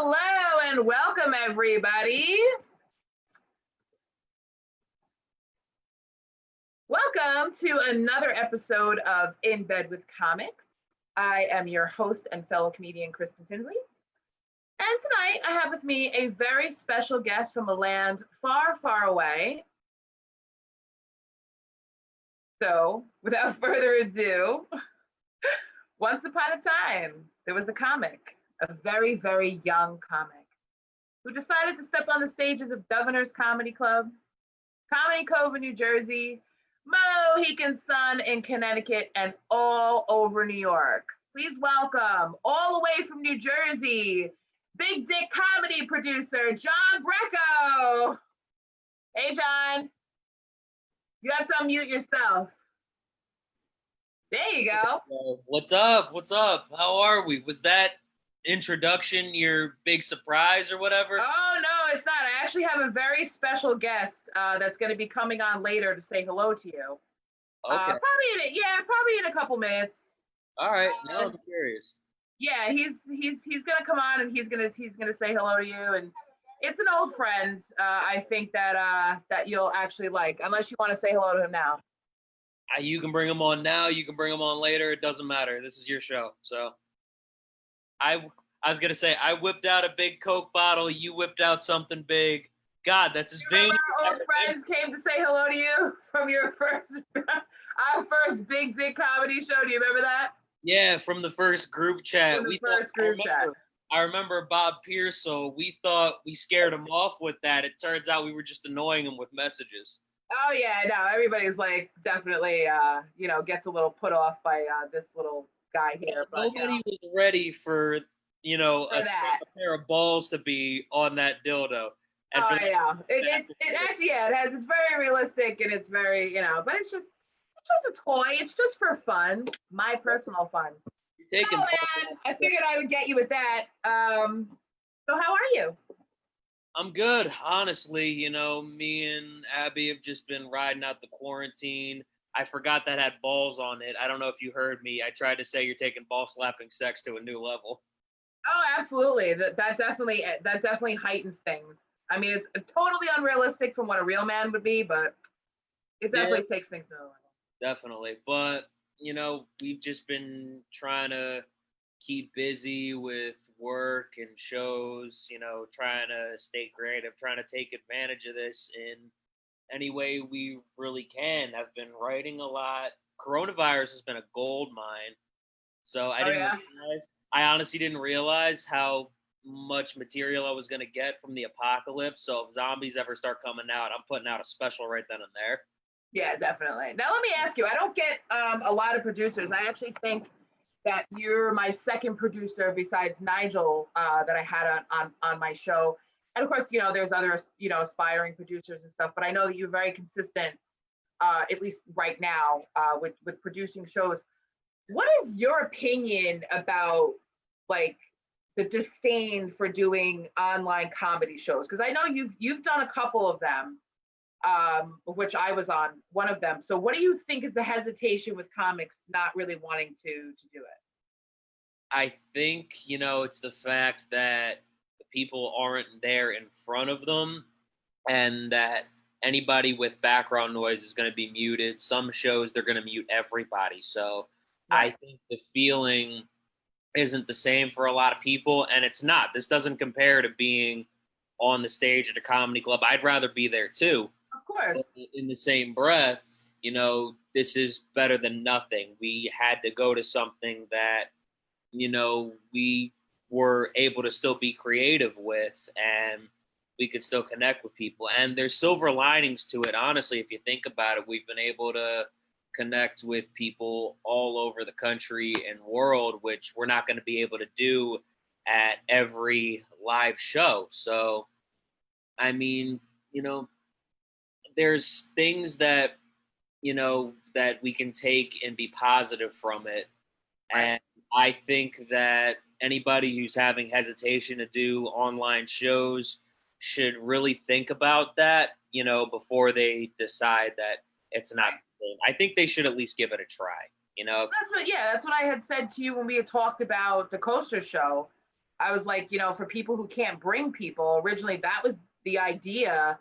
Hello and welcome, everybody. Welcome to another episode of In Bed with Comics. I am your host and fellow comedian, Kristen Tinsley. And tonight I have with me a very special guest from a land far, far away. So, without further ado, once upon a time, there was a comic, a very, very young comic, who decided to step on the stages of Governor's Comedy Club, Comedy Cove in New Jersey, Mohegan Sun in Connecticut, and all over New York. Please welcome, all the way from New Jersey, big dick comedy producer, John Brecko. Hey, John. You have to unmute yourself. There you go. What's up? What's up? How are we? Was that introduction your big surprise or whatever? Oh, no, it's not. I actually have a very special guest that's going to be coming on later to say hello to you. Okay. Probably in a couple minutes. All right. Now I'm curious. Yeah, he's gonna come on and he's gonna say hello to you, and it's an old friend. I think that you'll actually like, unless you want to say hello to him now. You can bring him on now. You can bring him on later. It doesn't matter. This is your show. So I was gonna say I whipped out a big Coke bottle. You whipped out something big. God, that's as vain. Our old friends came to say hello to you from your our first big dick comedy show. Do you remember that? Yeah, from the first group chat. I remember Bob Pearsall. We thought we scared him off with that. It turns out we were just annoying him with messages. Oh yeah, no, everybody's like definitely gets a little put off by this little guy here. But, nobody was ready for a pair of balls to be on that dildo. And it actually it's very realistic and it's very but it's just a toy. It's just for fun, my personal fun. Man, I figured I would get you with that. So how are you? I'm good, honestly. Me and Abby have just been riding out the quarantine. I forgot that had balls on it. I don't know if you heard me. I tried to say you're taking ball slapping sex to a new level. Oh, absolutely. That definitely heightens things. I mean, it's totally unrealistic from what a real man would be, but it definitely takes things to another level. Definitely. But, we've just been trying to keep busy with work and shows, trying to stay creative, trying to take advantage of this in any way we really can. I've been writing a lot. Coronavirus has been a gold mine. So I honestly didn't realize how much material I was going to get from the apocalypse. So if zombies ever start coming out, I'm putting out a special right then and there. Yeah, definitely. Now, let me ask you, I don't get a lot of producers. I actually think that you're my second producer besides Nigel that I had on my show. And of course, there's other, aspiring producers and stuff, but I know that you're very consistent, at least right now, with producing shows. What is your opinion about, like, the disdain for doing online comedy shows? Because I know you've done a couple of them. Of which I was on one of them. So what do you think is the hesitation with comics not really wanting to do it? I think, it's the fact that the people aren't there in front of them and that anybody with background noise is going to be muted. Some shows, they're going to mute everybody. So right. I think the feeling isn't the same for a lot of people, and it's not. This doesn't compare to being on the stage at a comedy club. I'd rather be there too. Of course. In the same breath, this is better than nothing. We had to go to something that, we were able to still be creative with and we could still connect with people. And there's silver linings to it. Honestly, if you think about it, we've been able to connect with people all over the country and world, which we're not going to be able to do at every live show. So, I mean, there's things that, that we can take and be positive from it. And I think that anybody who's having hesitation to do online shows should really think about that, before they decide that it's not. I think they should at least give it a try. That's what I had said to you when we had talked about the Coaster show. I was like, for people who can't bring people, originally that was the idea,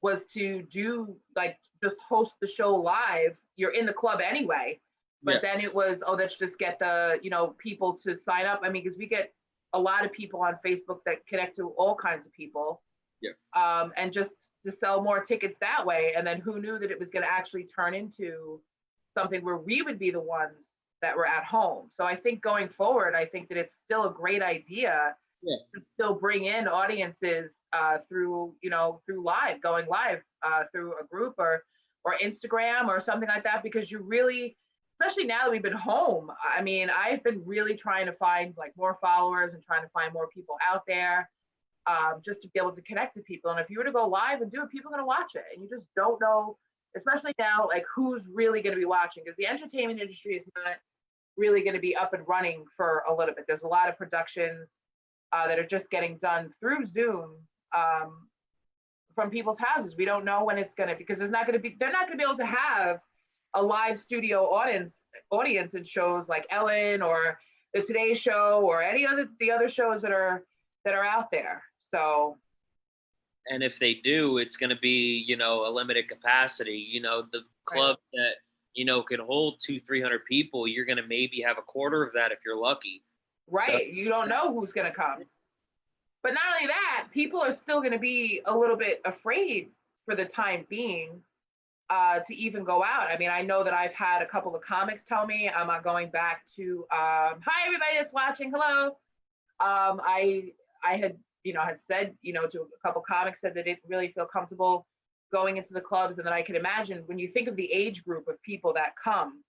was to do like just host the show live. You're in the club anyway. Yeah. But then it was, oh, let's just get the, people to sign up. I mean, because we get a lot of people on Facebook that connect to all kinds of people. Yeah. And just to sell more tickets that way. And then who knew that it was going to actually turn into something where we would be the ones that were at home. So I think going forward, I think that it's still a great idea to still bring in audiences through, through going live through a group or Instagram or something like that, because you really, especially now that we've been home, I mean, I've been really trying to find like more followers and trying to find more people out there, just to be able to connect to people. And if you were to go live and do it, people are going to watch it. And you just don't know, especially now, like who's really going to be watching, because the entertainment industry is not really going to be up and running for a little bit. There's a lot of productions that are just getting done through Zoom from people's houses. We don't know when it's going to, because they're not going to be able to have a live studio audience in shows like Ellen or the Today Show or the other shows that are out there. So, and if they do, it's going to be, a limited capacity. The club that, can hold 200-300 people, you're going to maybe have a quarter of that if you're lucky. Right. So, you don't know who's going to come. But not only that, people are still going to be a little bit afraid for the time being to even go out. I mean, I know that I've had a couple of comics tell me, I'm not going back to, hi, everybody that's watching. Hello. I had said, to a couple comics, said that they didn't really feel comfortable going into the clubs. And then I can imagine, when you think of the age group of people that come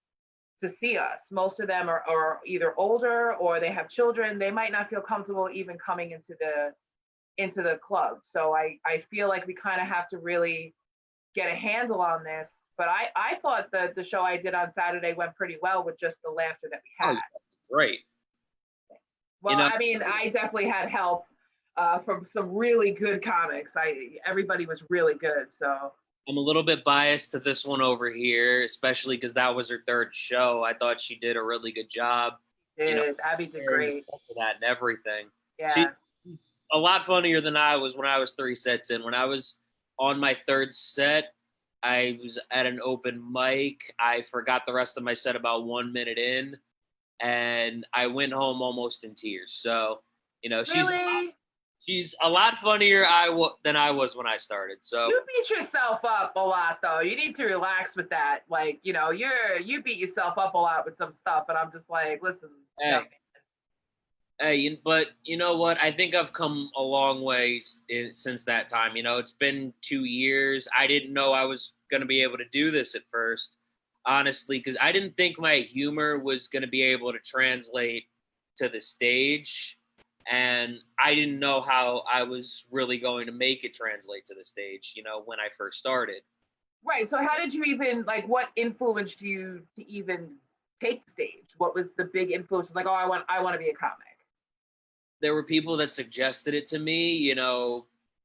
to see us, most of them are either older or they have children. They might not feel comfortable even coming into the club. So I feel like we kind of have to really get a handle on this. But I thought that the show I did on Saturday went pretty well with just the laughter that we had. Oh, great. Well, I mean, I definitely had help from some really good comics. Everybody was really good. So I'm a little bit biased to this one over here, especially because that was her third show. I thought she did a really good job. Abby did great for that and everything. Yeah, she's a lot funnier than I was when I was 3 sets in. When I was on my third set, I was at an open mic. I forgot the rest of my set about 1 minute in, and I went home almost in tears. So, she's a lot funnier than I was when I started. So you beat yourself up a lot, though. You need to relax with that. Like, you beat yourself up a lot with some stuff, and I'm just like, listen. Hey, but you know what? I think I've come a long way since that time. It's been 2 years. I didn't know I was going to be able to do this at first, honestly, because I didn't think my humor was going to be able to translate to the stage. And I didn't know how I was really going to make it translate to the stage, when I first started. Right. So how did you even, like, what influenced you to even take the stage? What was the big influence? Like, oh, I want to be a comic. There were people that suggested it to me,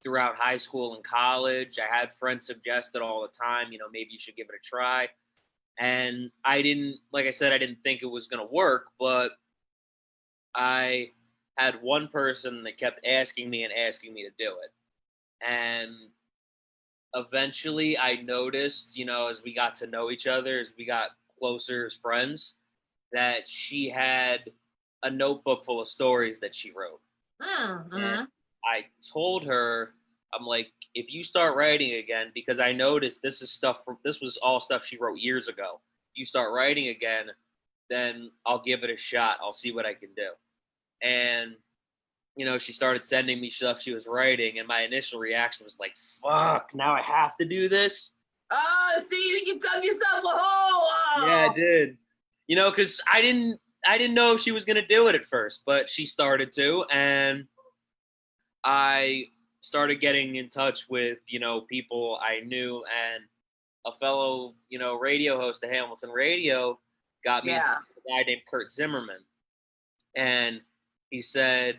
throughout high school and college. I had friends suggest it all the time, maybe you should give it a try. And I didn't think it was going to work, but I had one person that kept asking me to do it. And eventually I noticed, as we got to know each other, as we got closer as friends, that she had a notebook full of stories that she wrote. Mm-hmm. And I told her, I'm like, if you start writing again, because I noticed this was all stuff she wrote years ago. If you start writing again, then I'll give it a shot. I'll see what I can do. And, she started sending me stuff she was writing, and my initial reaction was like, fuck, now I have to do this. Oh, see, you dug yourself a hole. Oh. Yeah, I did. Because I didn't know if she was going to do it at first, but she started to, and I started getting in touch with, people I knew, and a fellow, radio host at Hamilton Radio got me in touch with a guy named Kurt Zimmerman. And he said,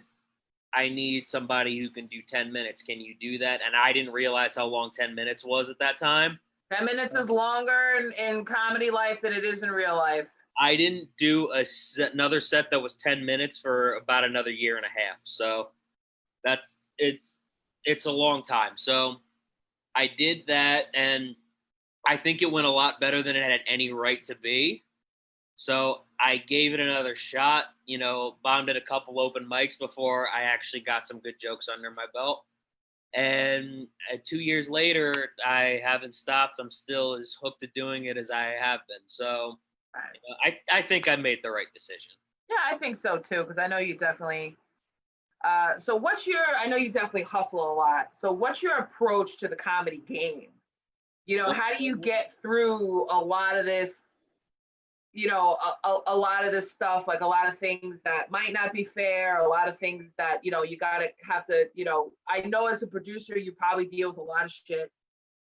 I need somebody who can do 10 minutes. Can you do that? And I didn't realize how long 10 minutes was at that time. 10 minutes is longer in comedy life than it is in real life. I didn't do another set that was 10 minutes for about another year and a half. So that's it's a long time. So I did that, and I think it went a lot better than it had any right to be. So I gave it another shot, bombed at a couple open mics before I actually got some good jokes under my belt. And 2 years later, I haven't stopped. I'm still as hooked to doing it as I have been. So I think I made the right decision. Yeah, I think so too, because I know you definitely. So I know you definitely hustle a lot. So what's your approach to the comedy game? How do you get through a lot of this, a lot of this stuff, like a lot of things that might not be fair, a lot of things that, you have to, I know as a producer, you probably deal with a lot of shit.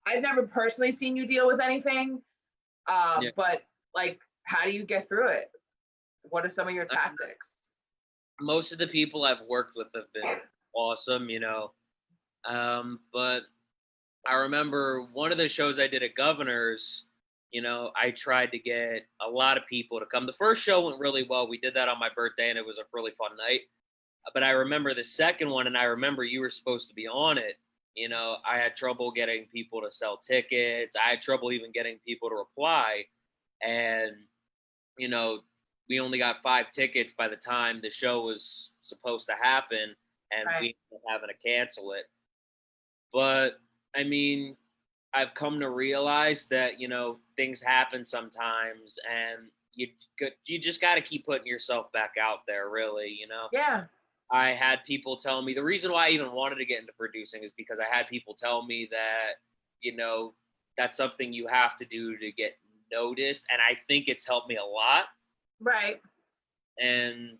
I've never personally seen you deal with anything, Yeah. but like, how do you get through it? What are some of your tactics? Most of the people I've worked with have been awesome, but I remember one of the shows I did at Governor's, I tried to get a lot of people to come. The first show went really well. We did that on my birthday, and it was a really fun night. But I remember the second one, and I remember you were supposed to be on it. I had trouble getting people to sell tickets. I had trouble even getting people to reply. And, we only got 5 tickets by the time the show was supposed to happen, and Right. we ended up having to cancel it. But I mean, I've come to realize that things happen sometimes, and you just got to keep putting yourself back out there. Really, Yeah. I had people tell me the reason why I even wanted to get into producing is because I had people tell me that that's something you have to do to get noticed, and I think it's helped me a lot. Right. And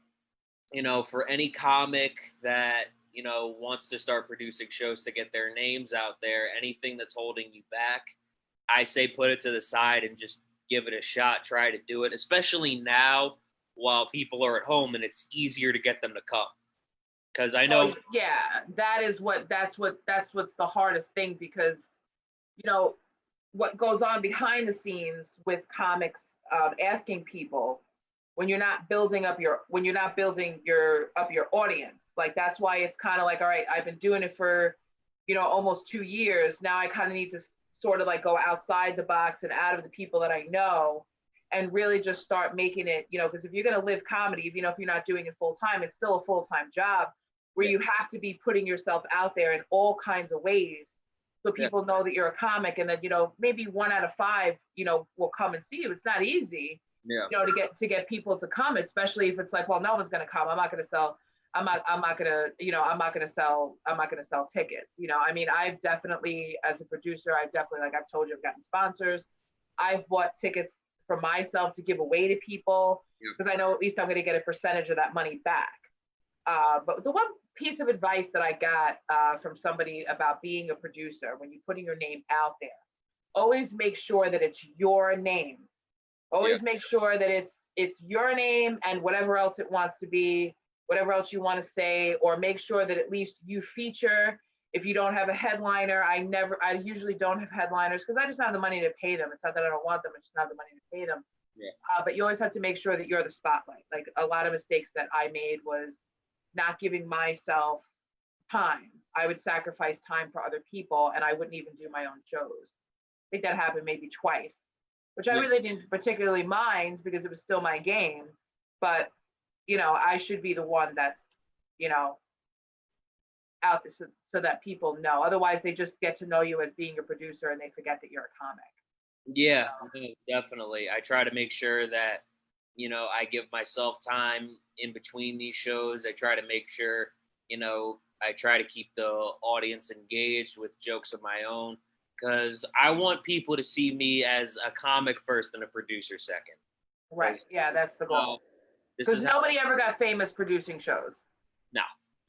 for any comic that wants to start producing shows to get their names out there, anything that's holding you back, I say put it to the side and just give it a shot. Try to do it, especially now while people are at home and it's easier to get them to come. Because I know, yeah, that's what's the hardest thing, because what goes on behind the scenes with comics, asking people when you're not building your audience. Like, that's why it's kind of like, all right, I've been doing it for almost 2 years now. I kind of need to sort of like go outside the box and out of the people that I know, and really just start making it, because if you're going to live comedy, even if you're not doing it full time, it's still a full-time job where you have to be putting yourself out there in all kinds of ways, so people know that you're a comic, and that maybe 1 out of 5 will come and see you. It's not easy, to get people to come, especially if it's like, well, no one's going to come. I'm not going to sell tickets. I mean, I've definitely, as a producer, like I've told you, I've gotten sponsors. I've bought tickets for myself to give away to people, because I know at least I'm going to get a percentage of that money back. But the one piece of advice that I got from somebody about being a producer, when you're putting your name out there, always make sure that it's your name. Always make sure that it's your name, and whatever else it wants to be, whatever else you want to say, or make sure that at least you feature. If you don't have a headliner, I usually don't have headliners, because I just don't have the money to pay them. It's not that I don't want them, it's just not have the money to pay them. But you always have to make sure that you're the spotlight. Like, a lot of mistakes that I made was not giving myself time. I would sacrifice time for other people, and I wouldn't even do my own shows. I think that happened maybe twice, which I really didn't particularly mind, because it was still my game. But I should be the one that's out there, so that people know. Otherwise, they just get to know you as being a producer, and they forget that you're a comic. Yeah, definitely. I try to make sure that I give myself time in between these shows. I try to make sure I try to keep the audience engaged with jokes of my own, because I want people to see me as a comic first and a producer second. Right. Yeah, that's the goal. Because nobody ever got famous producing shows.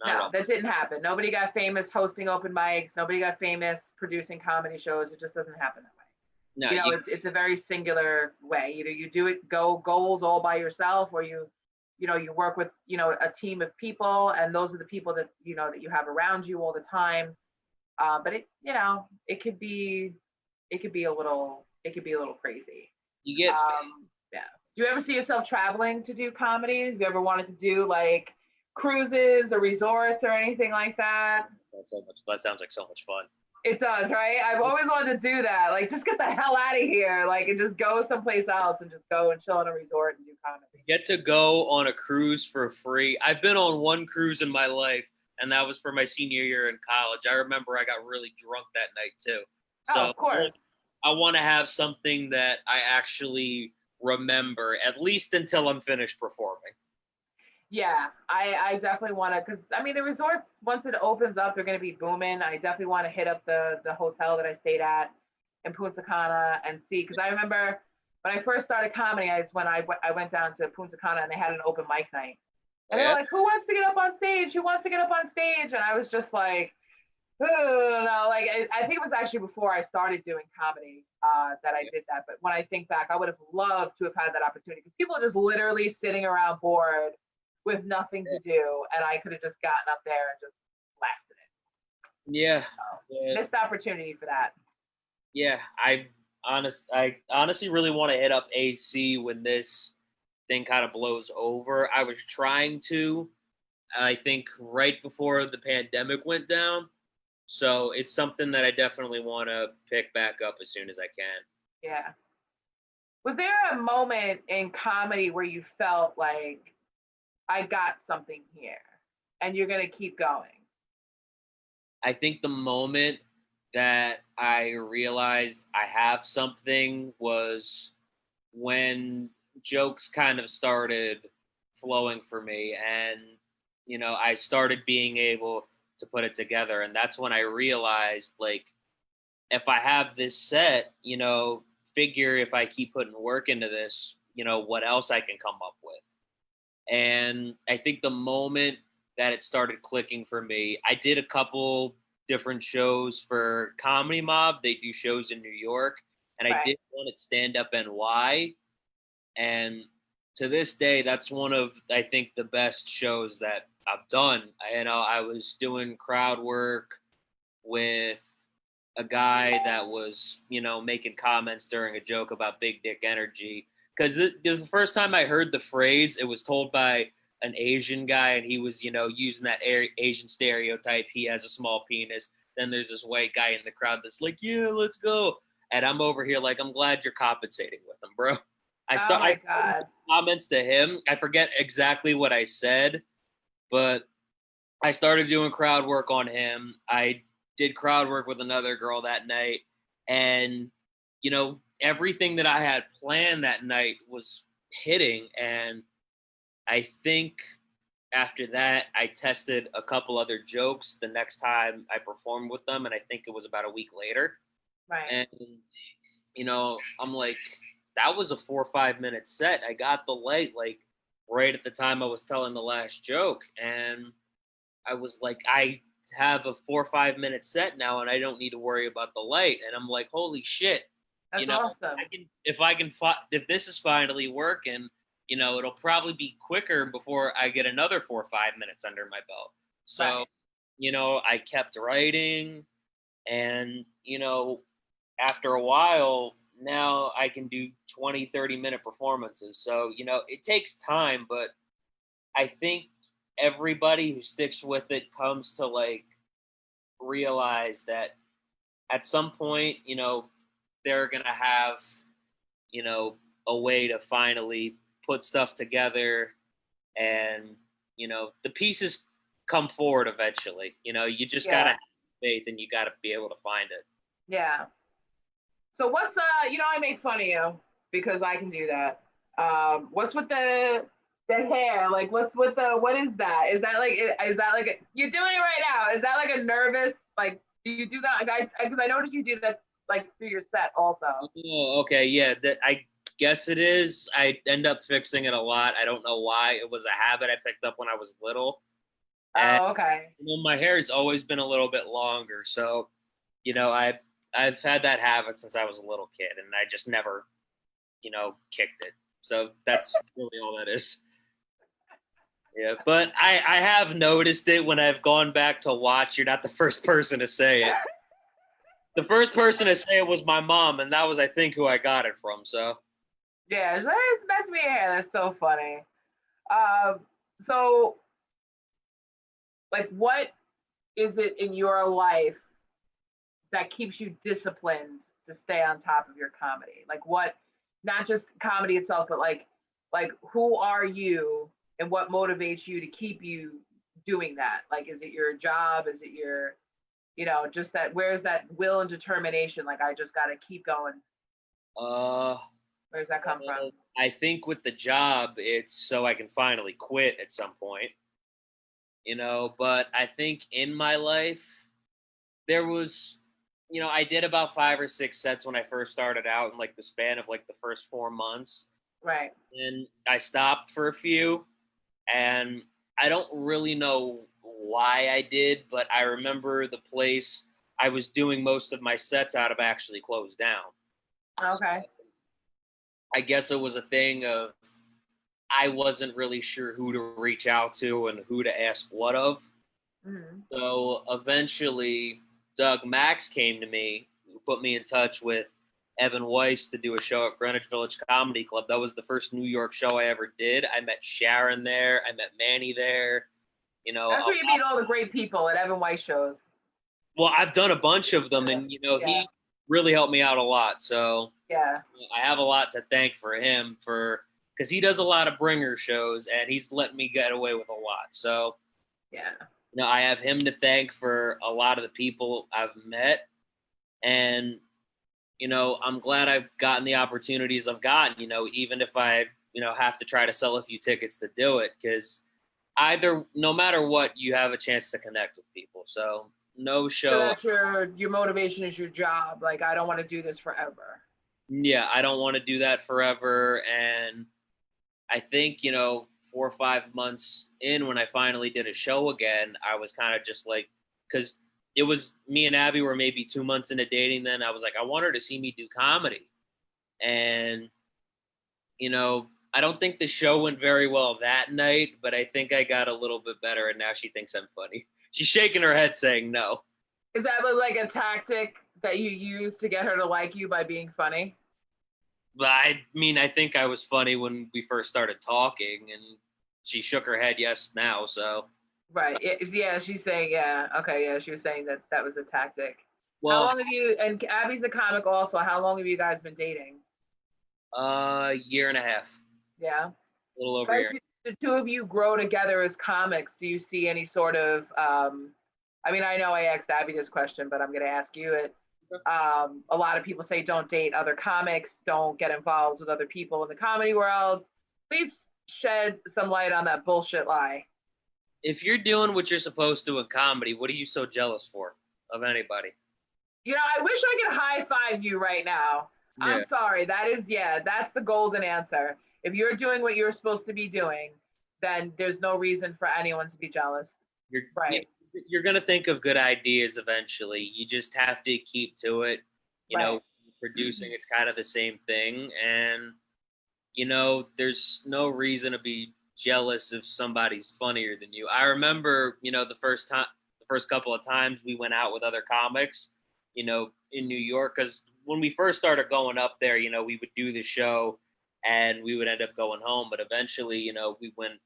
No, that didn't happen. Nobody got famous hosting open mics. Nobody got famous producing comedy shows. It just doesn't happen that way. No, it's a very singular way. Either you do it go gold all by yourself, or you work with a team of people, and those are the people that that you have around you all the time. But it could be a little crazy. You get Do you ever see yourself traveling to do comedy? Have you ever wanted to do like cruises or resorts or anything like that? That's so much. That sounds like so much fun. It does, right? I've always wanted to do that. Like, just get the hell out of here, like, and just go someplace else and just go and chill in a resort and do comedy. Get to go on a cruise for free. I've been on one cruise in my life, and that was for my senior year in college. I remember I got really drunk that night too. Oh, So of course. I want to have something that I actually remember, at least until I'm finished performing. Yeah, I definitely want to, because I mean, the resorts, once it opens up, they're going to be booming. I definitely want to hit up the hotel that I stayed at in Punta Cana and see, because I remember when I first started comedy, I went down to Punta Cana and they had an open mic night. And they're like, who wants to get up on stage? Who wants to get up on stage? And I was just like, oh, no, like, I think it was actually before I started doing comedy that I did that. But when I think back, I would have loved to have had that opportunity, because people are just literally sitting around bored with nothing to do, and I could have just gotten up there and just blasted it. Yeah. Missed opportunity for that. Yeah, I honestly really want to hit up AC when this thing kind of blows over. I was trying to, I think, right before the pandemic went down. So it's something that I definitely want to pick back up as soon as I can. Yeah. Was there a moment in comedy where you felt like, I got something here and you're going to keep going? I think the moment that I realized I have something was when jokes kind of started flowing for me, and I started being able to put it together, and that's when I realized, like, if I have this set, figure if I keep putting work into this, what else I can come up with. And I think the moment that it started clicking for me, I did a couple different shows for Comedy Mob. They do shows in New York, and I did one at Stand Up NY. And to this day, that's one of, I think, the best shows that I've done. I was doing crowd work with a guy that was, making comments during a joke about big dick energy. Because the first time I heard the phrase, it was told by an Asian guy, and he was, using that Asian stereotype. He has a small penis. Then there's this white guy in the crowd that's like, yeah, let's go. And I'm over here like, I'm glad you're compensating with him, bro. I started comments to him. I forget exactly what I said, but I started doing crowd work on him. I did crowd work with another girl that night. And, everything that I had planned that night was hitting. And I think after that, I tested a couple other jokes the next time I performed with them. And I think it was about a week later. Right. And, I'm like, that was a 4 or 5 minute set. I got the light like right at the time I was telling the last joke. And I was like, I have a 4 or 5 minute set now, and I don't need to worry about the light. And I'm like, holy shit. That's awesome. If this is finally working, it'll probably be quicker before I get another 4 or 5 minutes under my belt. So, I kept writing, and, after a while, now I can do 20, 30-minute performances. So, it takes time, but I think everybody who sticks with it comes to like realize that at some point, they're going to have, a way to finally put stuff together, and, the pieces come forward eventually. You just got to have faith, and you got to be able to find it. Yeah. So what's, I make fun of you because I can do that. What's with the hair? Like, what is that? Is that like, you're doing it right now? Is that like a nervous, like, do you do that? Because I noticed you do that like through your set also. Oh, okay. Yeah. I guess it is. I end up fixing it a lot. I don't know why. It was a habit I picked up when I was little. And, okay. My hair's always been a little bit longer. So, I've had that habit since I was a little kid, and I just never, kicked it. So that's really all that is. Yeah, but I have noticed it when I've gone back to watch. You're not the first person to say it. The first person to say it was my mom, and that was, I think, who I got it from. So. Yeah, it's mess me hair. That's so funny. So like, what is it in your life that keeps you disciplined to stay on top of your comedy? Like, what, not just comedy itself, but like who are you and what motivates you to keep you doing that? Like, is it your job? Is it your, just that, where's that will and determination? Like, I just got to keep going. Uh, Where's that come from? I think with the job, it's so I can finally quit at some point, but I think in my life, there was, I did about 5 or 6 sets when I first started out in like the span of like the first 4 months. Right. And I stopped for a few, and I don't really know why I did, but I remember the place I was doing most of my sets out of actually closed down. So Okay. I guess it was a thing of I wasn't really sure who to reach out to and who to ask what of. Hmm. So eventually, Doug Max came to me, who put me in touch with Evan Weiss to do a show at Greenwich Village Comedy Club. That was the first New York show I ever did. I met Sharon there. I met Manny there. That's where you meet all the great people at Evan White shows. Well, I've done a bunch of them, Yeah. and Yeah. he really helped me out a lot. So Yeah. I have a lot to thank for him for because he does a lot of bringer shows, and he's let me get away with a lot. So Yeah. I have him to thank for a lot of the people I've met, and I'm glad I've gotten the opportunities I've gotten. Even if I have to try to sell a few tickets to do it, because no matter what, you have a chance to connect with people. So no So show. that's your motivation is your job. Like, I don't want to do this forever. Yeah, I don't want to do that forever. And I think, 4 or 5 months in, when I finally did a show again, I was kind of just like, because it was me and Abby were maybe 2 months into dating then. I was like, I want her to see me do comedy. And, I don't think the show went very well that night, but I think I got a little bit better. And now she thinks I'm funny. She's shaking her head saying no. Is that like a tactic that you use to get her to like you by being funny? But I mean, I think I was funny when we first started talking, and she shook her head yes now. So Right. Yeah, she's saying, yeah. Okay, yeah, she was saying that that was a tactic. How well, long have you, and Abby's a comic also, how long have you guys been dating? year and a half, Yeah. a little over a Guys, year. the two of you grow together as comics. Do you see any sort of, I mean, I know I asked Abby this question, but I'm going to ask you it. A lot of people say don't date other comics, don't get involved with other people in the comedy world. Please shed some light on that bullshit lie. If you're doing what you're supposed to in comedy, what are you so jealous for of anybody? I wish I could high five you right now. I'm Yeah, sorry. Yeah, that's the golden answer. If you're doing what you're supposed to be doing, then there's no reason for anyone to be jealous. you're yeah, Right, you're gonna think of good ideas eventually. You just have to keep to it. right. Producing it's kind of the same thing, and there's no reason to be jealous if somebody's funnier than you. I remember, the first couple of times we went out with other comics, in New York, because when we first started going up there, we would do the show and we would end up going home. But eventually, we went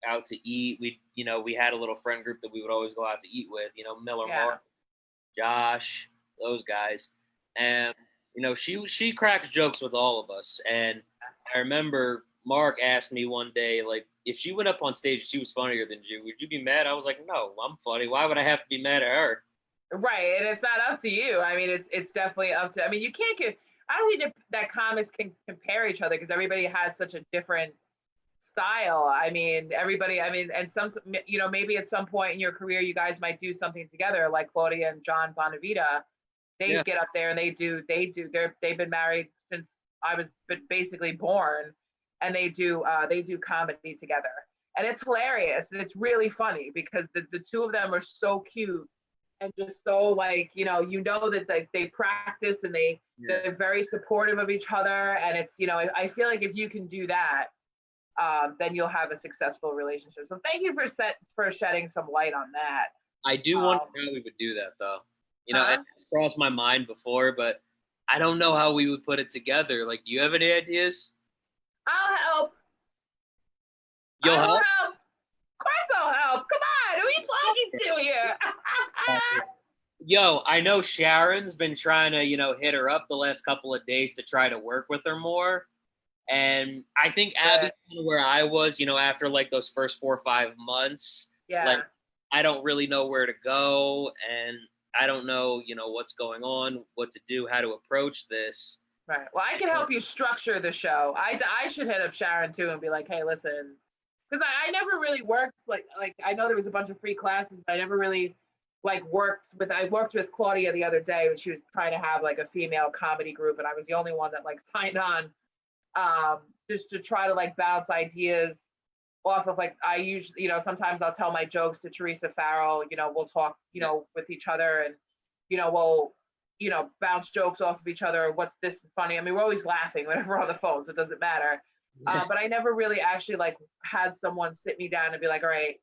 out to eat. We had a little friend group that we would always go out to eat with, Miller, Yeah. Mark, Josh, those guys. And, she cracks jokes with all of us. And I remember Mark asked me one day, like, if she went up on stage, she was funnier than you, would you be mad? I was like, no, I'm funny. Why would I have to be mad at her? Right, and it's not up to you. I mean, it's definitely up to. I mean, you can't get. I don't think that comics can compare each other because everybody has such a different style. I mean, everybody. I mean, and maybe at some point in your career, you guys might do something together, like Claudia and John Bonavita. They Yeah. get up there and they've been married since I was basically born, and they do comedy together, and it's hilarious and it's really funny because the two of them are so cute and just so like that they practice and Yeah. they're very supportive of each other, and it's I feel like if you can do that, then you'll have a successful relationship. So thank you for shedding some light on that. I do wonder um, how we would do that, though. huh? It's crossed my mind before, but I don't know how we would put it together. Like, do you have any ideas? I'll help. You'll I will help? help. Of course I'll help. Come on, who are you talking to here? Yo, I know Sharon's been trying to, hit her up the last couple of days to try to work with her more. And I think Abby's Good. kind of where I was, after like those first 4 or 5 months. Like, Yeah. I don't really know where to go, and I don't know, what's going on, what to do, how to approach this. Right. Well, I can help you structure the show. I should hit up Sharon too and be like, hey, listen, because I never really worked like I know there was a bunch of free classes, but I never really like I worked with Claudia the other day when she was trying to have like a female comedy group, and I was the only one that like signed on, just to try to like bounce ideas off of like I usually, sometimes I'll tell my jokes to Teresa Farrell, we'll talk, with each other, and we'll bounce jokes off of each other. What's this funny? I mean, we're always laughing whenever we're on the phone, so it doesn't matter. But I never really actually like had someone sit me down and be like, all right,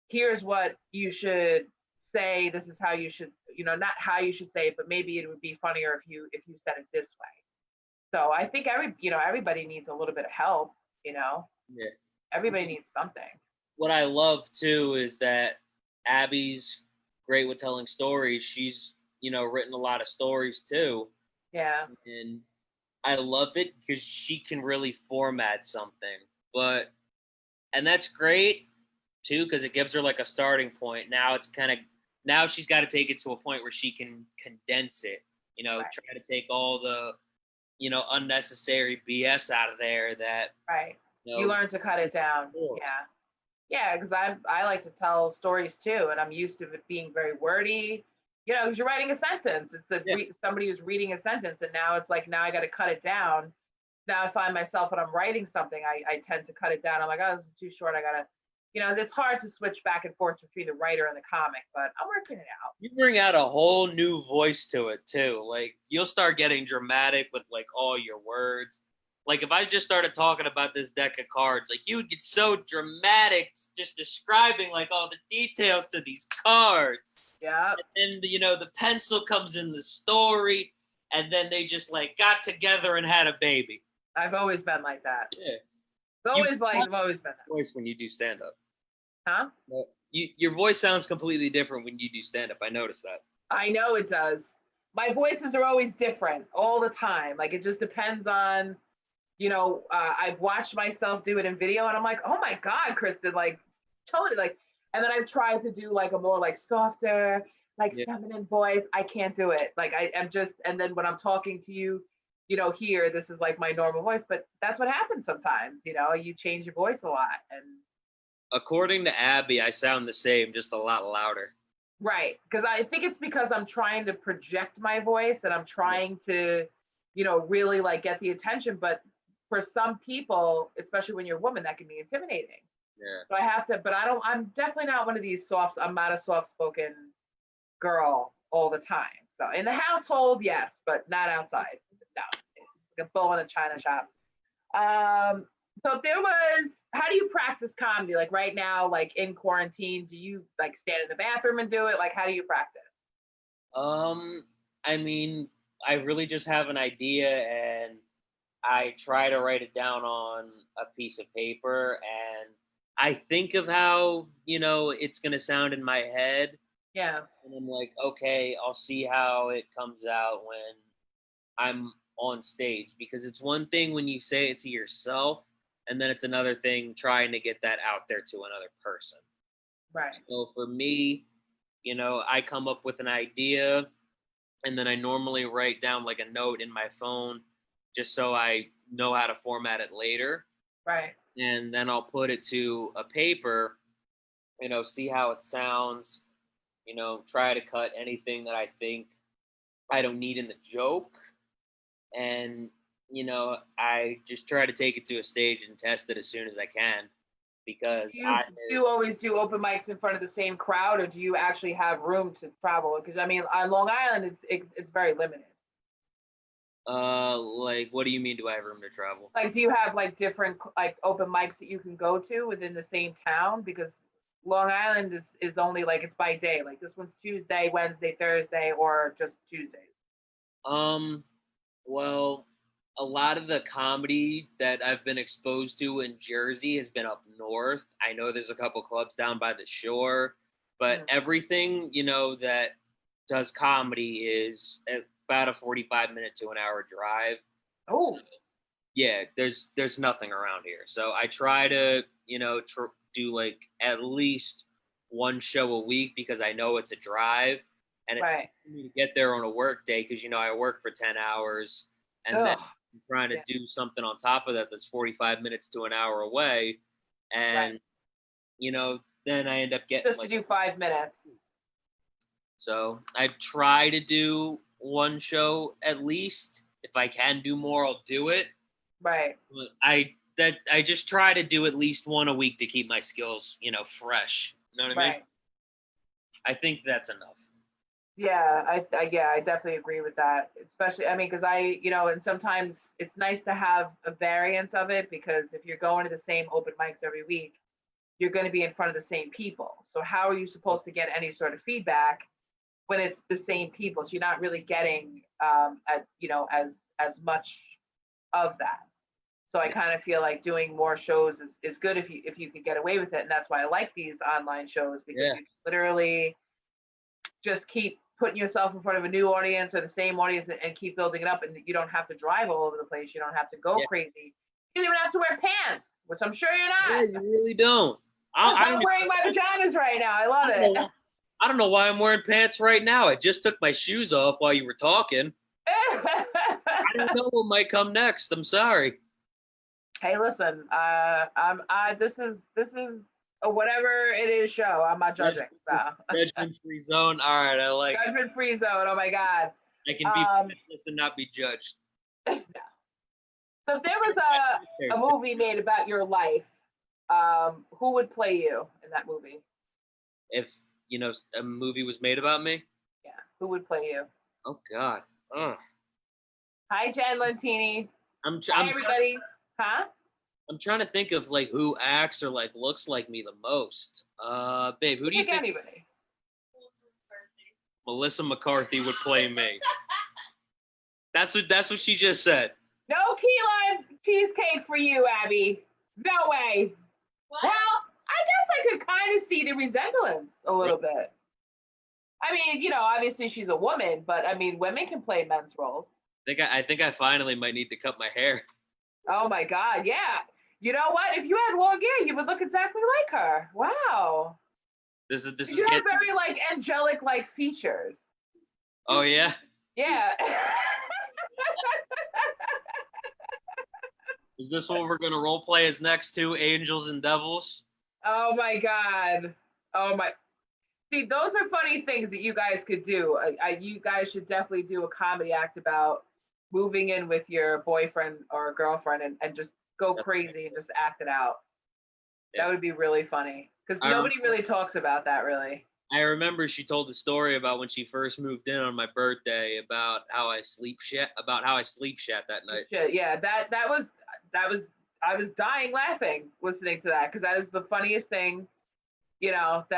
here's what you should say. This is how you should, not how you should say it, but maybe it would be funnier if you said it this way. So I think everybody needs a little bit of help. You know, Yeah. everybody needs something. What I love too is that Abby's great with telling stories. She's, written a lot of stories too. Yeah. And I love it because she can really format something. And that's great too because it gives her like a starting point. Now she's got to take it to a point where she can condense it, Right. try to take all the, unnecessary BS out of there that, Right. you You know, learn to cut it down. Yeah. Yeah, because I like to tell stories too, and I'm used to it being very wordy. Because you're writing a sentence. It's yeah. somebody who's reading a sentence, and now it's like now I got to cut it down. Now I find myself when I'm writing something, I tend to cut it down. I'm like, oh, this is too short. I gotta, it's hard to switch back and forth between the writer and the comic, but I'm working it out. You bring out a whole new voice to it too. Like you'll start getting dramatic with like all your words. Like if I just started talking about this deck of cards, like you would get so dramatic just describing like all the details to these cards. Yeah, And then the pencil comes in the story, and then they just like got together and had a baby. I've always been like that. Yeah. It's You always like have I've always been that. voice when you do stand up. Huh? Your voice sounds completely different when you do stand up. I noticed that. I know it does. My voices are always different all the time. Like it just depends on, I've watched myself do it in video, and I'm like, oh my God, Kristen, like totally like. And then I've tried to do like a more like softer, like Yeah. feminine voice. I can't do it. Like I am just. And then when I'm talking to you, here, this is like my normal voice. But that's what happens sometimes. You change your voice a lot, and According to Abby, I sound the same, just a lot louder. right, because I think it's because I'm trying to project my voice, and I'm trying to, really like get the attention. But for some people, especially when you're a woman, that can be intimidating. Yeah. So I have to, but I don't, I'm definitely not one of these softs. I'm not a soft spoken girl all the time. So in the household, yes, but not outside. No, it's like a bull in a china shop. So if there was, how do you practice comedy? Like right now, like in quarantine, do you like stand in the bathroom and do it? Like, how do you practice? Um, I mean, I really just have an idea and I try to write it down on a piece of paper and I think of how, it's going to sound in my head. Yeah. And I'm like, okay, I'll see how it comes out when I'm on stage because it's one thing when you say it to yourself and then it's another thing trying to get that out there to another person. Right. So for me, I come up with an idea and then I normally write down like a note in my phone just so I know how to format it later. Right. And then I'll put it to a paper, see how it sounds, try to cut anything that I think I don't need in the joke. And, I just try to take it to a stage and test it as soon as I can because Do you always do open mics in front of the same crowd, or do you actually have room to travel? Because I mean, on Long Island, it's very limited. like, what do you mean? Do I have room to travel? Like, do you have like different like open mics that you can go to within the same town? Because Long Island is only like it's by day. Like this one's Tuesday, Wednesday, Thursday, or just Tuesdays. Um, well, a lot of the comedy that I've been exposed to in Jersey has been up north. I know there's a couple clubs down by the shore, but Mhm. everything, that does comedy is about a 45-minute to an hour drive. So, Oh, yeah, there's nothing around here. So I try to, do like at least one show a week because I know it's a drive and it's tough right. for me to get there on a work day because I work for 10 hours and then Oh, I'm trying to yeah, do something on top of that that's 45 minutes to an hour away right. and you know then I end up getting Just to like, do 5 minutes. so I try to do one show at least. If I can do more, I'll do it. Right, But I just try to do at least one a week to keep my skills, fresh. You know what I mean? right. I think that's enough. Yeah, I definitely agree with that. Especially, I mean, because and sometimes it's nice to have a variance of it because if you're going to the same open mics every week, you're going to be in front of the same people. So how are you supposed to get any sort of feedback when it's the same people? So you're not really getting as much of that. So I kind of feel like doing more shows is good if you can get away with it, and that's why I like these online shows because Yeah, you literally just keep putting yourself in front of a new audience or the same audience and keep building it up, and you don't have to drive all over the place. You don't have to go yeah, crazy. You don't even have to wear pants, which I'm sure you're yeah. not. You really don't. I I'm don't. wearing my pajamas right now. I I love don't know. it. I don't know why I'm wearing pants right now. I just took my shoes off while you were talking. I don't know what might come next. I'm sorry. Hey, listen. This is a whatever it is show. I'm not judging. So Judgment free zone. All right, I like it. judgment free zone. Oh my god. I can be Um, fearless and not be judged. so if there was a movie made about your life, who would play you in that movie? If a movie was made about me. Yeah, who would play you? Oh God. Oh. Hi, Jen Lentini. I'm tr- Hi, I'm trying, everybody. Huh? I'm trying to think of like who acts or like looks like me the most. Babe, who You do you pick think anybody. Melissa McCarthy would play me? That's what she just said. No key lime cheesecake for you, Abby. No way. What? Well, I guess I could kind of see the resemblance a little bit. I mean, obviously she's a woman, but I mean, women can play men's roles. I think I finally might need to cut my hair. Oh my God, yeah. You know what? If you had long hair, you would look exactly like her. Wow. This is You have getting. very like angelic like features. Oh yeah. Yeah. Is this what we're gonna role play as next to Angels and Devils? Oh my God. Oh my. See, those are funny things that you guys could do. You guys should definitely do a comedy act about moving in with your boyfriend or girlfriend and just go crazy and just act it out. Yeah. That would be really funny because I nobody really talks about that really. I remember she told the story about when she first moved in on my birthday about how I sleep shat that night. Shit, yeah, that was I was dying laughing listening to that because that is the funniest thing that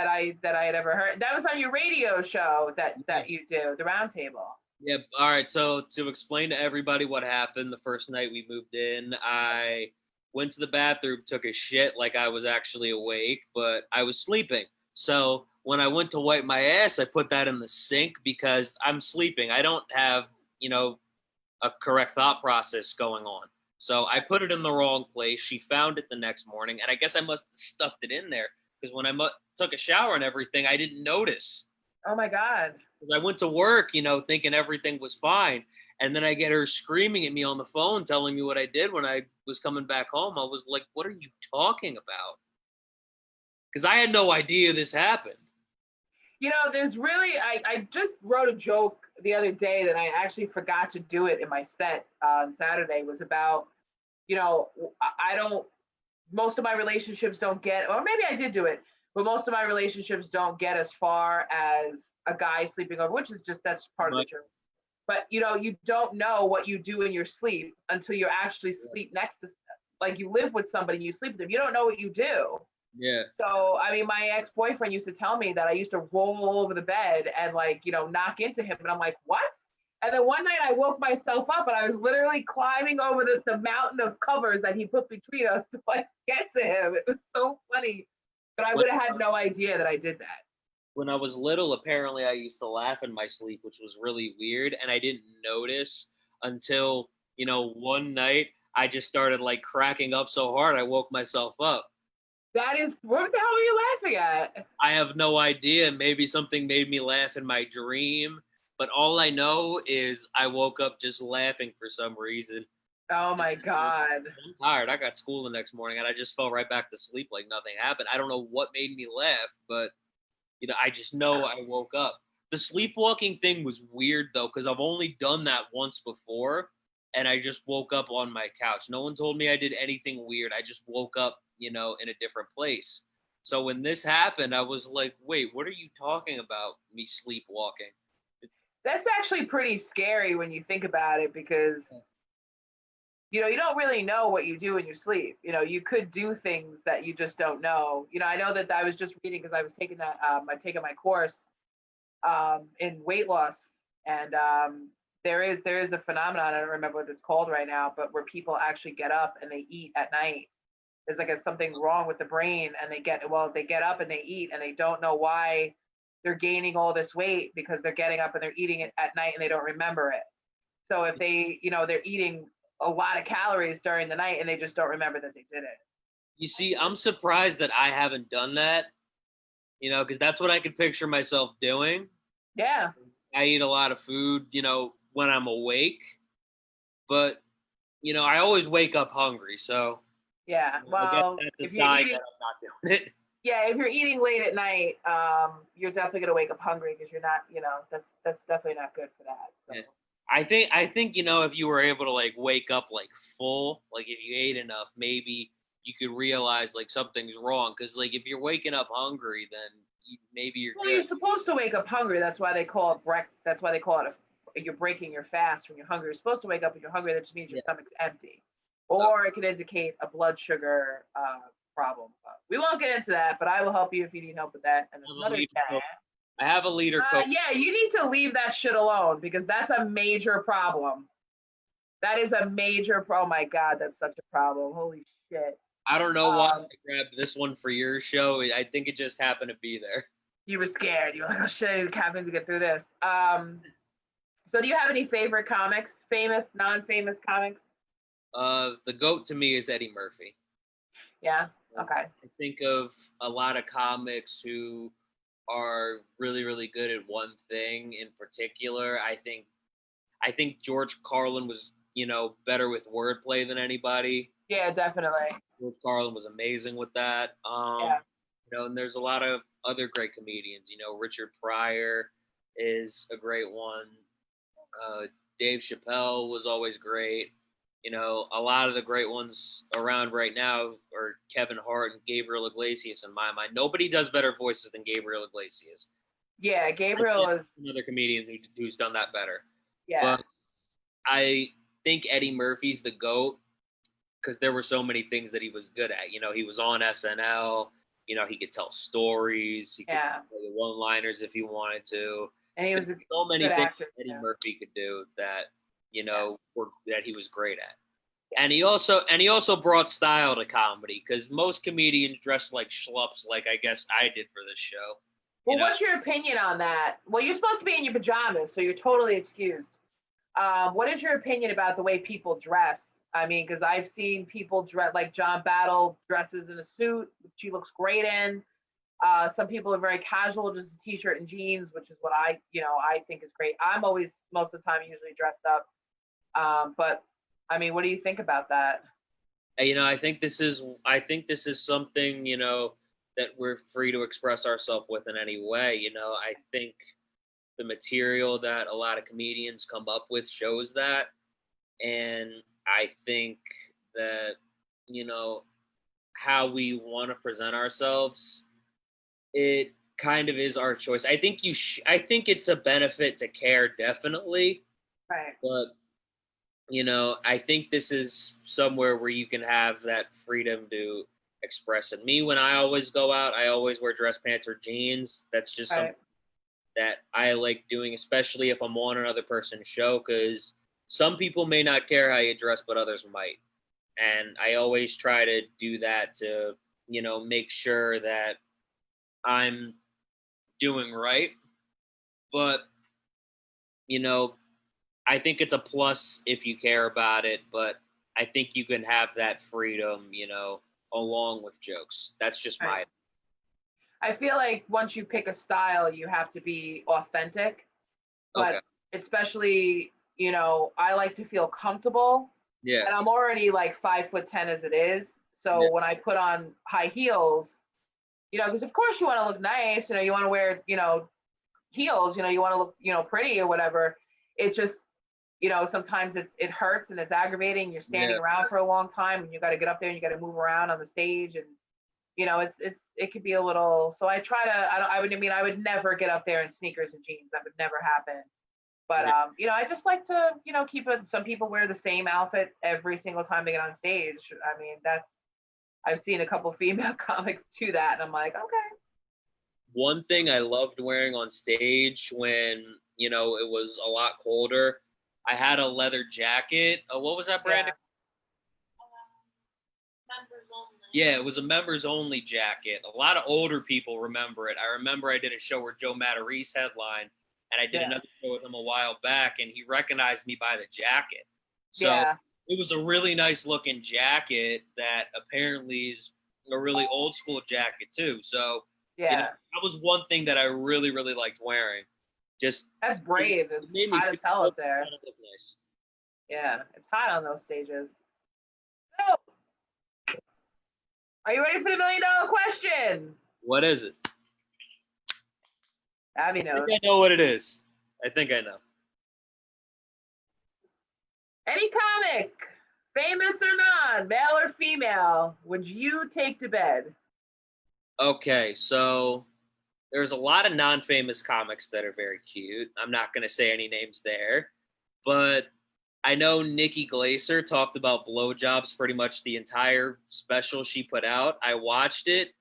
I had ever heard. That was on your radio show that you do, the round table. Yeah. All right. So to explain to everybody what happened the first night we moved in, I went to the bathroom, took a shit like I was actually awake, but I was sleeping. So when I went to wipe my ass, I put that in the sink because I'm sleeping. I don't have, a correct thought process going on. So I put it in the wrong place. She found it the next morning, and I guess I must have stuffed it in there because when I took a shower and everything, I didn't notice. Oh my God. I went to work, thinking everything was fine. And then I get her screaming at me on the phone, telling me what I did when I was coming back home. I was like, what are you talking about? Because I had no idea this happened. There's really I just wrote a joke the other day that I actually forgot to do it in my set on Saturday was about, I don't most of my relationships don't get, or maybe I did do it, but most of my relationships don't get as far as a guy sleeping over, which is that's part of the truth. But you don't know what you do in your sleep until you actually sleep next to, like you live with somebody and you sleep with them. You don't know what you do. Yeah. So I mean, my ex-boyfriend used to tell me that I used to roll over the bed and like knock into him, and I'm like, what? And then one night I woke myself up and I was literally climbing over the mountain of covers that he put between us to like get to him. It was so funny. But I When, would have had no idea that I did that. when I was little, apparently I used to laugh in my sleep, which was really weird, and I didn't notice until, one night I just started like cracking up so hard I woke myself up. That is, what the hell are you laughing at? I have no idea. Maybe something made me laugh in my dream, but all I know is I woke up just laughing for some reason. Oh my God. I'm tired. I got school the next morning and I just fell right back to sleep like nothing happened. I don't know what made me laugh, but I just know I woke up. The sleepwalking thing was weird though, because I've only done that once before and I just woke up on my couch. No one told me I did anything weird. I just woke up, in a different place. So when this happened, I was like, wait, what are you talking about? Me sleepwalking? That's actually pretty scary when you think about it because you don't really know what you do in your sleep. You could do things that you just don't know. I know that I was just reading because I was taking that, I'm taking my course in weight loss, and there is a phenomenon. I don't remember what it's called right now, but where people actually get up and they eat at night. There's like something wrong with the brain, and they get up and they eat, and they don't know why they're gaining all this weight because they're getting up and they're eating it at night and they don't remember it. So if they're eating a lot of calories during the night and they just don't remember that they did it. You see, I'm surprised that I haven't done that, because that's what I could picture myself doing. Yeah. I eat a lot of food, when I'm awake, but, I always wake up hungry. So Yeah. I guess Well, that's a if you're sign eating, that I'm not doing it. yeah, if you're eating late at night, you're definitely gonna wake up hungry because you're not, that's definitely not good for that. So Yeah. I think if you were able to like wake up like full, like if you ate enough, maybe you could realize like something's wrong. Because like if you're waking up hungry, then maybe you're well, you're good. supposed to wake up hungry. That's why they call it Breck. That's why they call it you're breaking your fast when you're hungry. You're supposed to wake up when you're hungry. That just means your Yeah. stomach's empty, Oh, or it could indicate a blood sugar problem. But we won't get into that. But I will help you if you need help with that. And I have a another leader chat. coach. I have a leader coach. Yeah, you need to leave that shit alone because that's a major problem. That is a major. Oh my God, that's such a problem. Holy shit. I don't know why Um, I grabbed this one for your show. I think it just happened to be there. you were scared. You were like, oh shit, I need caffeine to get through this. So do you have any favorite comics? Famous, non-famous comics? The goat to me is Eddie Murphy. Yeah. Okay. I think of a lot of comics who are really, really good at one thing in particular. I think George Carlin was, better with wordplay than anybody. Yeah, definitely. George Carlin was amazing with that. Yeah. And there's a lot of other great comedians. Richard Pryor is a great one. Dave Chappelle was always great. A lot of the great ones around right now are Kevin Hart and Gabriel Iglesias in my mind. Nobody does better voices than Gabriel Iglesias. Yeah, Gabriel is. Another comedian who's done that better. Yeah. But I think Eddie Murphy's the GOAT because there were so many things that he was good at. He was on SNL. He could tell stories. He could play one-liners if he wanted to. And he was a So many good things actor. Eddie Murphy could do that that he was great at. And he also brought style to comedy because most comedians dress like schlups, like I guess I did for this show. Well, what's your opinion on that? Well, you're supposed to be in your pajamas, so you're totally excused. What is your opinion about the way people dress? I mean, because I've seen people dress like John Battle dresses in a suit, which he looks great in. Some people are very casual, just a t-shirt and jeans, which is what I think is great. I'm always, most of the time, usually dressed up. But I mean, what do you think about that? I think this is something that we're free to express ourselves with in any way. I think the material that a lot of comedians come up with shows that, and I think that how we want to present ourselves, it kind of is our choice. I think I think it's a benefit to care, definitely, Right. but I think this is somewhere where you can have that freedom to express it. Me, when I always go out, I always wear dress pants or jeans. That's just Right. that I like doing, especially if I'm on another person's show, because some people may not care how you dress, but others might. And I always try to do that to, make sure that I'm doing right. But, you know, I think it's a plus if you care about it, but I think you can have that freedom, along with jokes. That's just Right. my. I feel like once you pick a style, you have to be authentic, Okay. but especially, I like to feel comfortable, Yeah. and I'm already like 5'10" as it is. Yeah. So when I put on high heels, because of course you want to look nice, you want to wear, heels, you want to look, pretty or whatever. It just, sometimes it hurts and it's aggravating. You're standing Yeah. around for a long time and you got to get up there and you got to move around on the stage, and it could be a little. So I try to. I would never get up there in sneakers and jeans. That would never happen. But Yeah. I just like to, keep it. Some people wear the same outfit every single time they get on stage. I mean, I've seen a couple female comics do that, and I'm like, okay. One thing I loved wearing on stage when, it was a lot colder, I had a leather jacket. What was that brand? Yeah. Members only. Yeah, it was a members only jacket. A lot of older people remember it. I remember I did a show where Joe Matarese headlined, and I did Yeah. another show with him a while back, and he recognized me by the jacket. So Yeah. it was a really nice looking jacket that apparently is a really old school jacket too. So Yeah. that was one thing that I really, really liked wearing. Just That's brave. it It's made me hot as feel hell good up there. and it looked nice. Yeah, it's hot on those stages. So, are you ready for the $1 million question? What is it? Abby I knows. think I know what it is. I think I know. Any comic, famous or non, male or female, would you take to bed? Okay, so there's a lot of non-famous comics that are very cute. I'm not going to say any names there, but I know Nikki Glaser talked about blowjobs pretty much the entire special she put out. I watched it,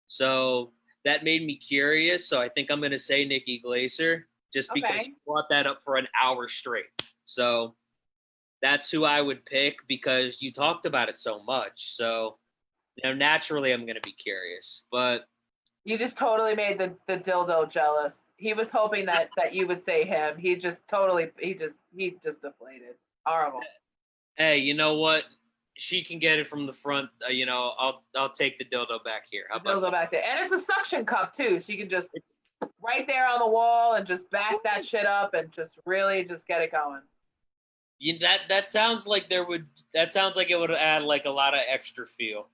so that made me curious. So I think I'm going to say Nikki Glaser just because Okay. she brought that up for an hour straight. So that's who I would pick because you talked about it so much. So naturally, I'm going to be curious, but. You just totally made the dildo jealous. He was hoping that you would say him. He just deflated. Horrible. Hey, you know what? She can get it from the front. I'll take the dildo back here. How The about dildo back there, and it's a suction cup too, so you can just right there on the wall and just back that shit up and just really just get it going. that sounds like that sounds like it would add like a lot of extra feel.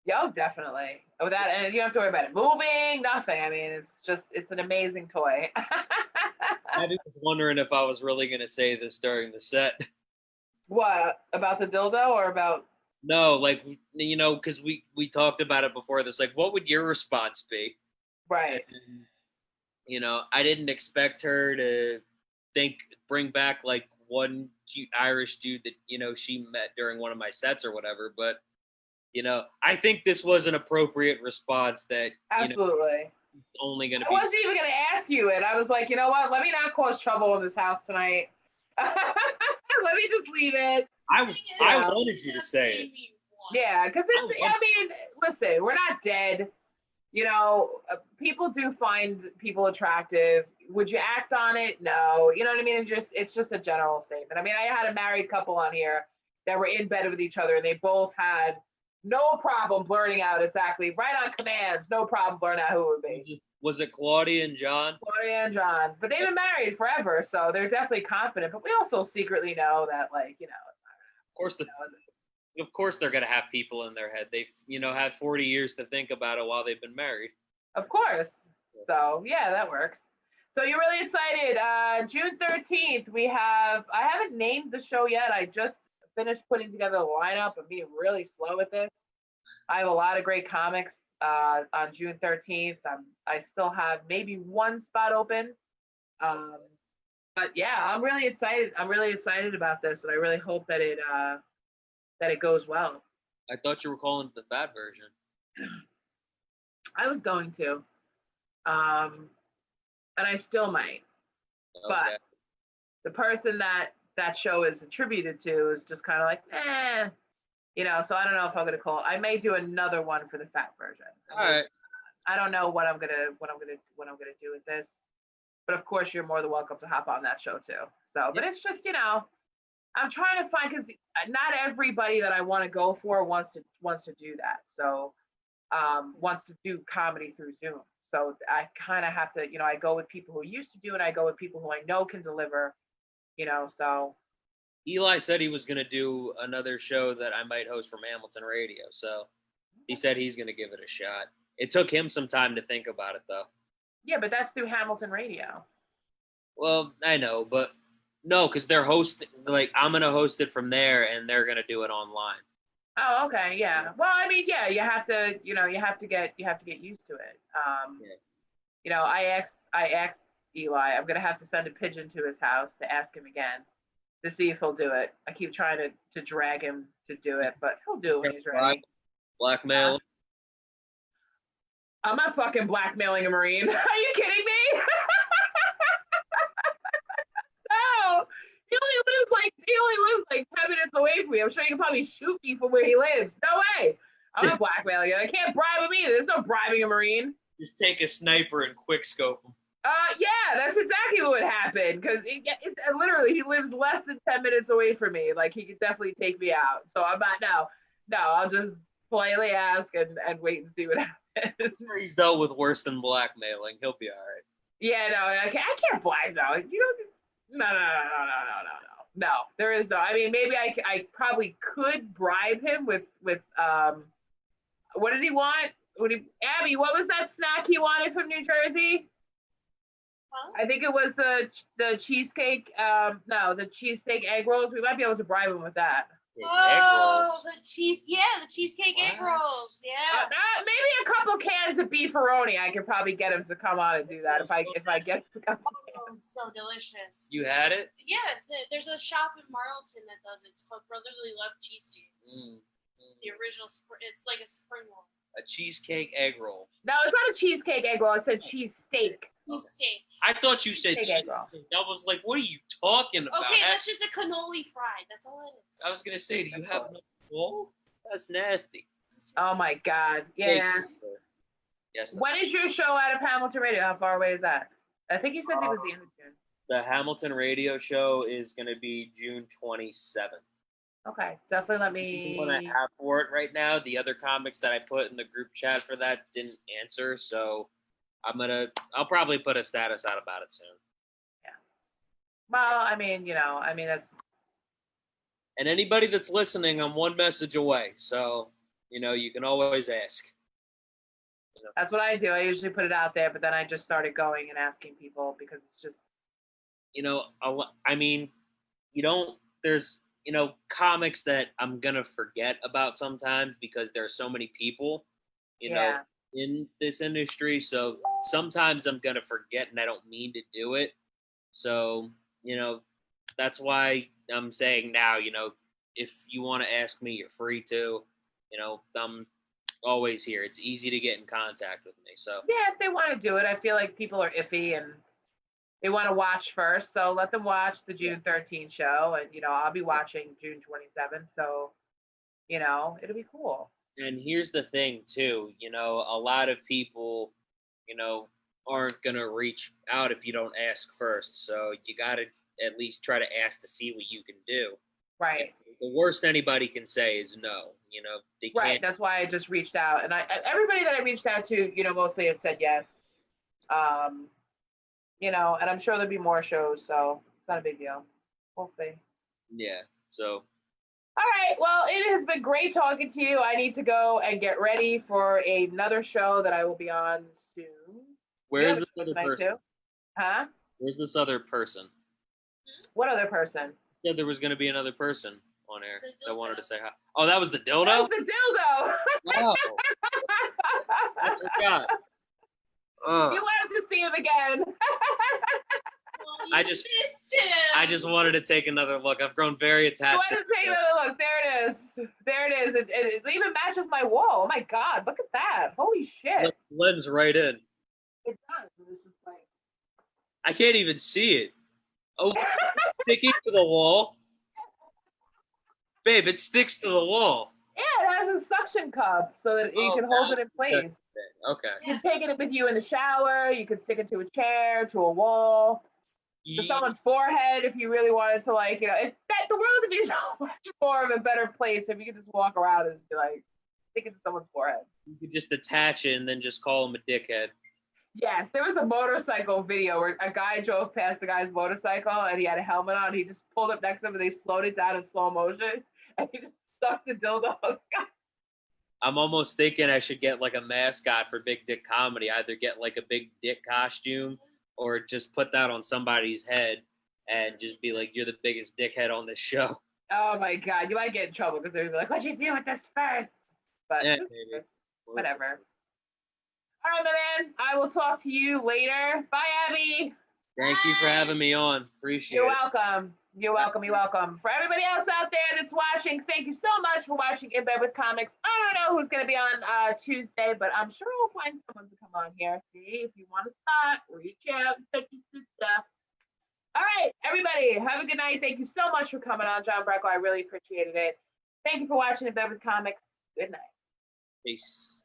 Yo, definitely. With that, and you don't have to worry about it moving, nothing. I mean, it's an amazing toy. I was wondering if I was really gonna say this during the set. What about the dildo or about? No, like because we talked about it before this. Like, what would your response be? Right. And, I didn't expect her to bring back like one cute Irish dude that she met during one of my sets or whatever, but. I think this was an appropriate response that Absolutely. Only going to I be. wasn't even going to ask you it. I was like, you know what? Let me not cause trouble in this house tonight. Let me just leave it. I wanted you to say it. Yeah, because listen, we're not dead. People do find people attractive. Would you act on it? No. You know what I mean? It's just a general statement. I mean, I had a married couple on here that were in bed with each other, and they both had no problem blurting out exactly right on commands. No problem blurting out who it would be. Was it Claudia and John? Claudia and John, but they've been married forever, so they're definitely confident. But we also secretly know that, Of course, they're gonna have people in their head. They've had 40 years to think about it while they've been married. Of course. So yeah, that works. So you're really excited. June 13th, I haven't named the show yet. I just finished putting together the lineup. I'm being really slow at this. I have a lot of great comics on June 13th. I still have maybe one spot open. But yeah, I'm really excited. I'm really excited about this, and I really hope that it goes well. I thought you were calling it the fat version. I was going to. and I still might. Okay. But the person that show is attributed to is just kind of like, so I don't know if I'm gonna call. I may do another one for the fat version. All right. I don't know what I'm gonna do with this, but of course you're more than welcome to hop on that show too. So, but it's just I'm trying to find, because not everybody that I want to go for wants to do that. So, wants to do comedy through Zoom. So I kind of have to, I go with people who used to do it. I go with people who I know can deliver. So. Eli said he was going to do another show that I might host from Hamilton Radio. So he said he's going to give it a shot. It took him some time to think about it, though. Yeah, but that's through Hamilton Radio. Well, I know, but no, because they're hosting. Like, I'm going to host it from there, and they're going to do it online. Oh, okay, yeah. Well, I mean, yeah, you have to get used to it. I asked Eli. I'm gonna have to send a pigeon to his house to ask him again to see if he'll do it. I keep trying to drag him to do it, but he'll do it when he's ready. Blackmail. I'm not fucking blackmailing a Marine. Are you kidding me? No. He only lives like 10 minutes away from me. I'm sure he can probably shoot me from where he lives. No way. I'm not blackmailing you. I can't bribe him either. There's no bribing a Marine. Just take a sniper and quick scope him. Yeah, that's exactly what would happen. Because literally, he lives less than 10 minutes away from me. Like, he could definitely take me out. So I'm not, no, I'll just politely ask and wait and see what happens. I'm sure he's dealt with worse than blackmailing. He'll be all right. Yeah, no, I can't bribe, though. No. No, there is no. I mean, maybe I probably could bribe him with what did he want? Abby, what was that snack he wanted from New Jersey? Huh? I think it was the cheesecake. The cheesesteak egg rolls. We might be able to bribe him with that. The cheesecake egg rolls. Yeah. Maybe a couple cans of beefaroni. I could probably get him to come on and do that if I get. Oh, it's so delicious. You had it? Yeah, there's a shop in Marlton that does it. It's called Brotherly Love Cheesesteaks. The original. It's like a spring roll. A cheesecake egg roll. No, it's not a cheesecake egg roll. I said cheesesteak. Cheesesteak. I thought you said cheesesteak. I was like, what are you talking about? Okay, that's just the cannoli fried. That's all it is. I was going to say, do you have no roll? That's nasty. Oh, my God. Yeah. Yes. When is your show out of Hamilton Radio? How far away is that? I think you said it was the end of June. The Hamilton Radio show is going to be June 27th. Okay, definitely let me. What I have for it right now, the other comics that I put in the group chat for that didn't answer, so I'll probably put a status out about it soon. Yeah. Well, I mean, that's. And anybody that's listening, I'm one message away, so you can always ask. That's what I do. I usually put it out there, but then I just started going and asking people because it's just. There's. Comics that I'm going to forget about sometimes because there are so many people, in this industry. So sometimes I'm going to forget and I don't mean to do it. So, that's why I'm saying now, if you want to ask me, you're free to, I'm always here. It's easy to get in contact with me. So yeah, if they want to do it, I feel like people are iffy and they want to watch first, so let them watch the June 13th show, and I'll be watching June 27th, so it'll be cool. And here's the thing too, a lot of people, aren't gonna reach out if you don't ask first. So you gotta at least try to ask to see what you can do. Right. And the worst anybody can say is no. They can't. Right. That's why I just reached out, and everybody that I reached out to, mostly had said yes. And I'm sure there'll be more shows, so it's not a big deal. We'll see. Yeah, so. All right, well, it has been great talking to you. I need to go and get ready for another show that I will be on soon. Where's this other person? Too? Huh? Where's this other person? What other person? Yeah, there was going to be another person on air that wanted to say hi. Oh, that was the dildo? That was the dildo! Wow. I forgot. You wanted to see him again. I just wanted to take another look. I've grown very attached. You wanted to take another look. There it is. There it is. It even matches my wall. Oh my God! Look at that. Holy shit! It blends right in. It does. It's just like I can't even see it. Oh, sticking to the wall. Babe, it sticks to the wall. Yeah, it has a suction cup so that you can hold it in place. Okay. You can take it with you in the shower. You could stick it to a chair, to a wall, to someone's forehead if you really wanted to, like, the world would be so much more of a better place if you could just walk around and just be like, stick it to someone's forehead. You could just attach it and then just call him a dickhead. Yes, there was a motorcycle video where a guy drove past the guy's motorcycle and he had a helmet on. He just pulled up next to him and they slowed it down in slow motion and he just stuck the dildo on the guy. I'm almost thinking I should get like a mascot for Big Dick Comedy. Either get like a big dick costume or just put that on somebody's head and just be like, you're the biggest dickhead on this show. Oh my God, you might get in trouble because they'd be like, what'd you do with this first? But Yeah, whatever. All right, my man, I will talk to you later. Bye, Abby. Thank you for having me on. Appreciate You're it. welcome. You're welcome. You're welcome. For everybody else out there that's watching, thank you so much for watching In Bed with Comics. I don't know who's going to be on Tuesday, but I'm sure we'll find someone to come on here. See, if you want to start, reach out, touch your sister. All right, everybody, have a good night. Thank you so much for coming on, John Brecko. I really appreciated it. Thank you for watching In Bed with Comics. Good night. Peace.